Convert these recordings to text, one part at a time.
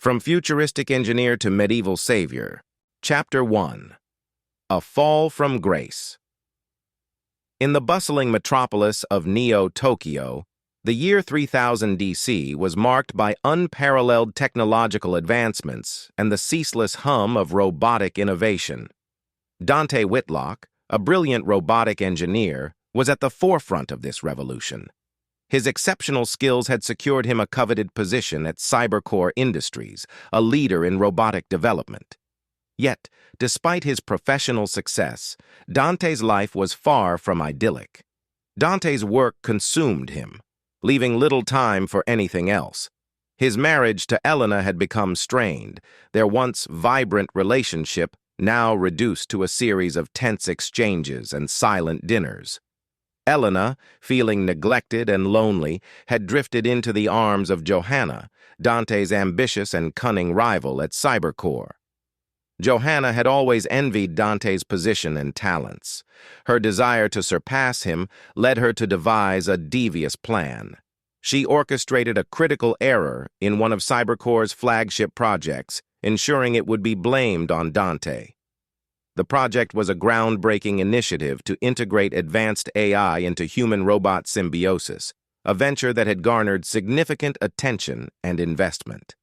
From Futuristic Engineer to Medieval Savior, Chapter 1. A Fall from Grace. In the bustling metropolis of Neo-Tokyo, the year 3000 DC was marked by unparalleled technological advancements and the ceaseless hum of robotic innovation. Dante Whitlock, a brilliant robotic engineer, was at the forefront of this revolution. His exceptional skills had secured him a coveted position at Cybercore Industries, a leader in robotic development. Yet, despite his professional success, Dante's life was far from idyllic. Dante's work consumed him, leaving little time for anything else. His marriage to Elena had become strained, their once vibrant relationship now reduced to a series of tense exchanges and silent dinners. Elena, feeling neglected and lonely, had drifted into the arms of Johanna, Dante's ambitious and cunning rival at Cybercore. Johanna had always envied Dante's position and talents. Her desire to surpass him led her to devise a devious plan. She orchestrated a critical error in one of Cybercore's flagship projects, ensuring it would be blamed on Dante. The project was a groundbreaking initiative to integrate advanced AI into human-robot symbiosis, a venture that had garnered significant attention and investment.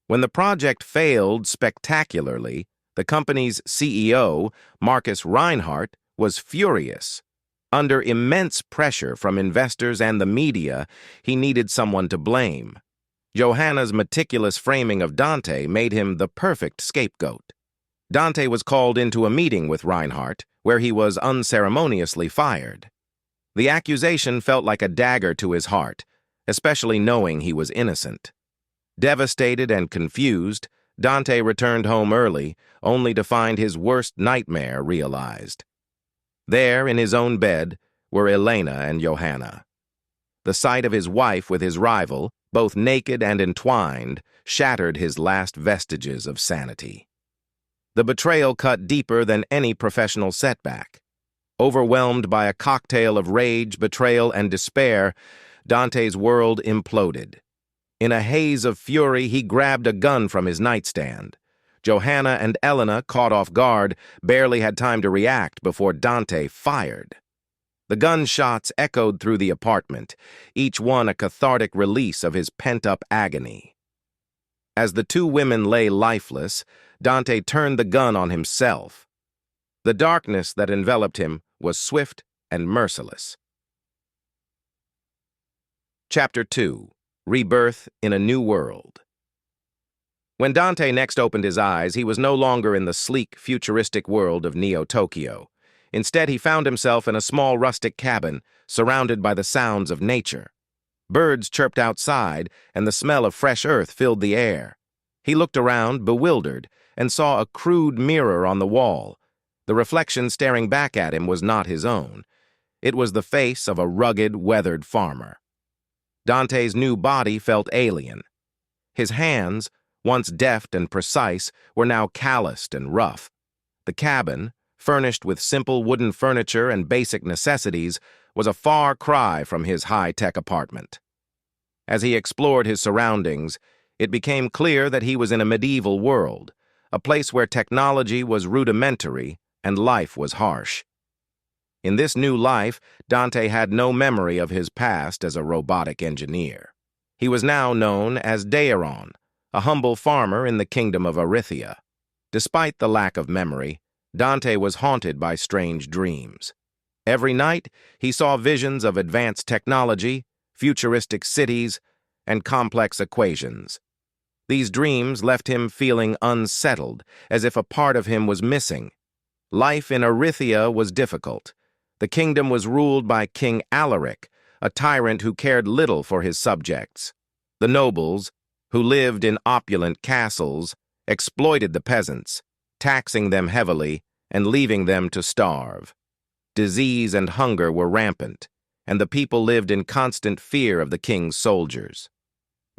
When the project failed spectacularly, the company's CEO, Marcus Reinhardt, was furious. Under immense pressure from investors and the media, he needed someone to blame. Johanna's meticulous framing of Dante made him the perfect scapegoat. Dante was called into a meeting with Reinhardt, where he was unceremoniously fired. The accusation felt like a dagger to his heart, especially knowing he was innocent. Devastated and confused, Dante returned home early, only to find his worst nightmare realized. There, in his own bed, were Elena and Johanna. The sight of his wife with his rival, both naked and entwined, shattered his last vestiges of sanity. The betrayal cut deeper than any professional setback. Overwhelmed by a cocktail of rage, betrayal, and despair, Dante's world imploded. In a haze of fury, he grabbed a gun from his nightstand. Johanna and Elena, caught off guard, barely had time to react before Dante fired. The gunshots echoed through the apartment, each one a cathartic release of his pent-up agony. As the two women lay lifeless, Dante turned the gun on himself. The darkness that enveloped him was swift and merciless. Chapter 2. Rebirth in a New World. When Dante next opened his eyes, he was no longer in the sleek, futuristic world of Neo-Tokyo. Instead, he found himself in a small rustic cabin, surrounded by the sounds of nature. Birds chirped outside, and the smell of fresh earth filled the air. He looked around, bewildered, and saw a crude mirror on the wall. The reflection staring back at him was not his own. It was the face of a rugged, weathered farmer. Dante's new body felt alien. His hands, once deft and precise, were now calloused and rough. The cabin, furnished with simple wooden furniture and basic necessities, was a far cry from his high-tech apartment. As he explored his surroundings, it became clear that he was in a medieval world, a place where technology was rudimentary and life was harsh. In this new life, Dante had no memory of his past as a robotic engineer. He was now known as Daeron, a humble farmer in the kingdom of Arithia. Despite the lack of memory, Dante was haunted by strange dreams. Every night, he saw visions of advanced technology, futuristic cities, and complex equations. These dreams left him feeling unsettled, as if a part of him was missing. Life in Arithia was difficult. The kingdom was ruled by King Alaric, a tyrant who cared little for his subjects. The nobles, who lived in opulent castles, exploited the peasants, taxing them heavily and leaving them to starve. Disease and hunger were rampant, and the people lived in constant fear of the king's soldiers.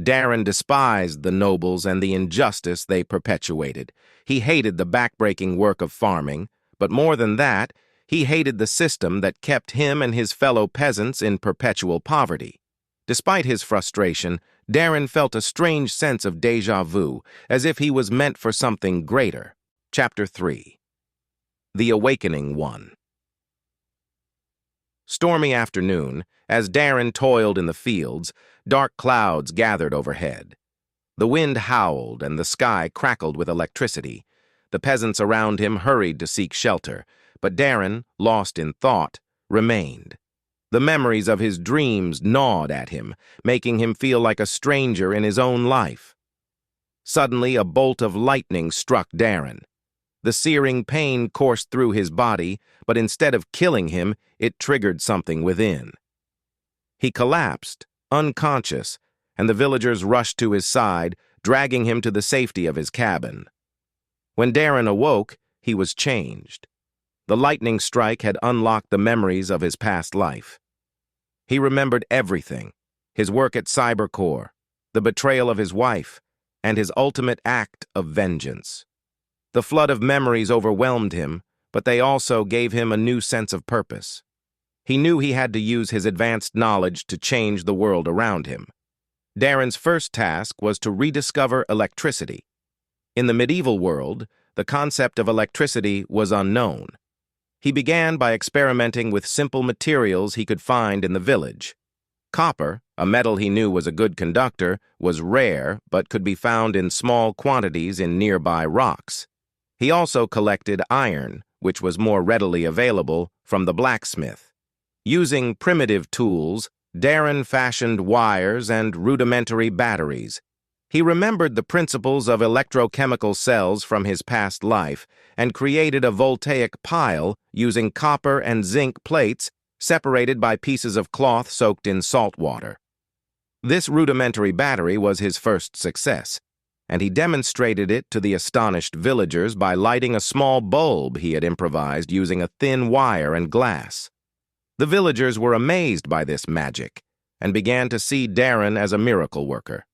Daeron despised the nobles and the injustice they perpetuated. He hated the backbreaking work of farming, but more than that, he hated the system that kept him and his fellow peasants in perpetual poverty. Despite his frustration, Daeron felt a strange sense of déjà vu, as if he was meant for something greater. Chapter 3. The Awakening One. Stormy afternoon, as Daeron toiled in the fields, dark clouds gathered overhead. The wind howled and the sky crackled with electricity. The peasants around him hurried to seek shelter, but Daeron, lost in thought, remained. The memories of his dreams gnawed at him, making him feel like a stranger in his own life. Suddenly, a bolt of lightning struck Daeron. The searing pain coursed through his body, but instead of killing him, it triggered something within. He collapsed, unconscious, and the villagers rushed to his side, dragging him to the safety of his cabin. When Daeron awoke, he was changed. The lightning strike had unlocked the memories of his past life. He remembered everything: his work at Cybercore, the betrayal of his wife, and his ultimate act of vengeance. The flood of memories overwhelmed him, but they also gave him a new sense of purpose. He knew he had to use his advanced knowledge to change the world around him. Daeron's first task was to rediscover electricity. In the medieval world, the concept of electricity was unknown. He began by experimenting with simple materials he could find in the village. Copper, a metal he knew was a good conductor, was rare but could be found in small quantities in nearby rocks. He also collected iron, which was more readily available, from the blacksmith. Using primitive tools, Daeron fashioned wires and rudimentary batteries. He remembered the principles of electrochemical cells from his past life and created a voltaic pile using copper and zinc plates separated by pieces of cloth soaked in salt water. This rudimentary battery was his first success, and he demonstrated it to the astonished villagers by lighting a small bulb he had improvised using a thin wire and glass. The villagers were amazed by this magic and began to see Daeron as a miracle worker.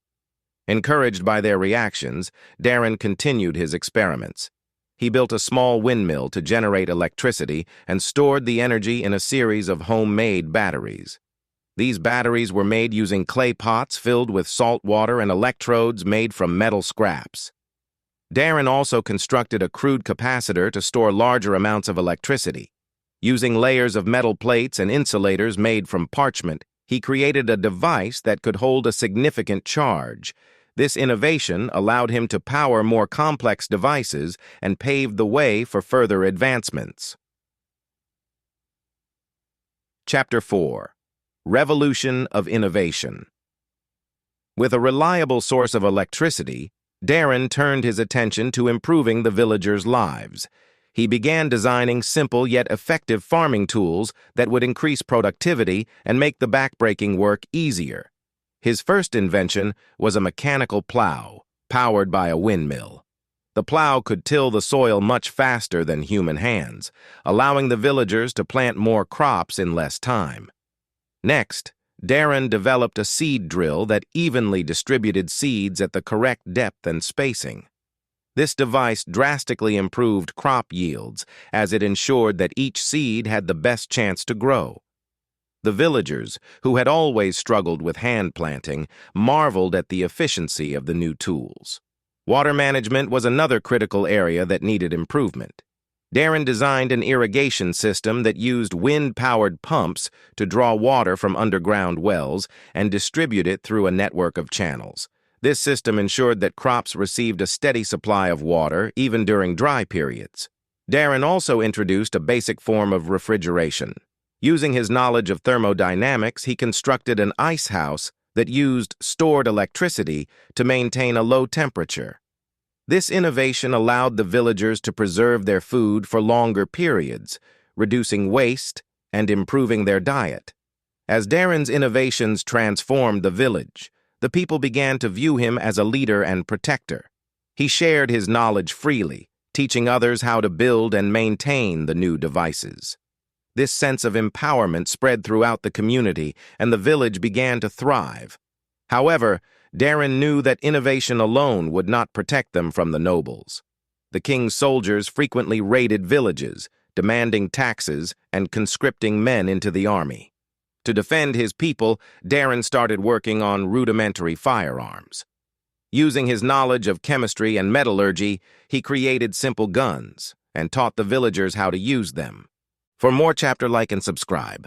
Encouraged by their reactions, Daeron continued his experiments. He built a small windmill to generate electricity and stored the energy in a series of homemade batteries. These batteries were made using clay pots filled with salt water and electrodes made from metal scraps. Daeron also constructed a crude capacitor to store larger amounts of electricity. Using layers of metal plates and insulators made from parchment, he created a device that could hold a significant charge. This innovation allowed him to power more complex devices and paved the way for further advancements. Chapter 4. Revolution of Innovation. With a reliable source of electricity, Daeron turned his attention to improving the villagers' lives. He began designing simple yet effective farming tools that would increase productivity and make the backbreaking work easier. His first invention was a mechanical plow, powered by a windmill. The plow could till the soil much faster than human hands, allowing the villagers to plant more crops in less time. Next, Daeron developed a seed drill that evenly distributed seeds at the correct depth and spacing. This device drastically improved crop yields, as it ensured that each seed had the best chance to grow. The villagers, who had always struggled with hand planting, marveled at the efficiency of the new tools. Water management was another critical area that needed improvement. Daeron designed an irrigation system that used wind-powered pumps to draw water from underground wells and distribute it through a network of channels. This system ensured that crops received a steady supply of water even during dry periods. Daeron also introduced a basic form of refrigeration. Using his knowledge of thermodynamics, he constructed an ice house that used stored electricity to maintain a low temperature. This innovation allowed the villagers to preserve their food for longer periods, reducing waste and improving their diet. As Daeron's innovations transformed the village, the people began to view him as a leader and protector. He shared his knowledge freely, teaching others how to build and maintain the new devices. This sense of empowerment spread throughout the community, and the village began to thrive. However, Daeron knew that innovation alone would not protect them from the nobles. The king's soldiers frequently raided villages, demanding taxes and conscripting men into the army. To defend his people, Daeron started working on rudimentary firearms. Using his knowledge of chemistry and metallurgy, he created simple guns and taught the villagers how to use them. For more chapter, like and subscribe.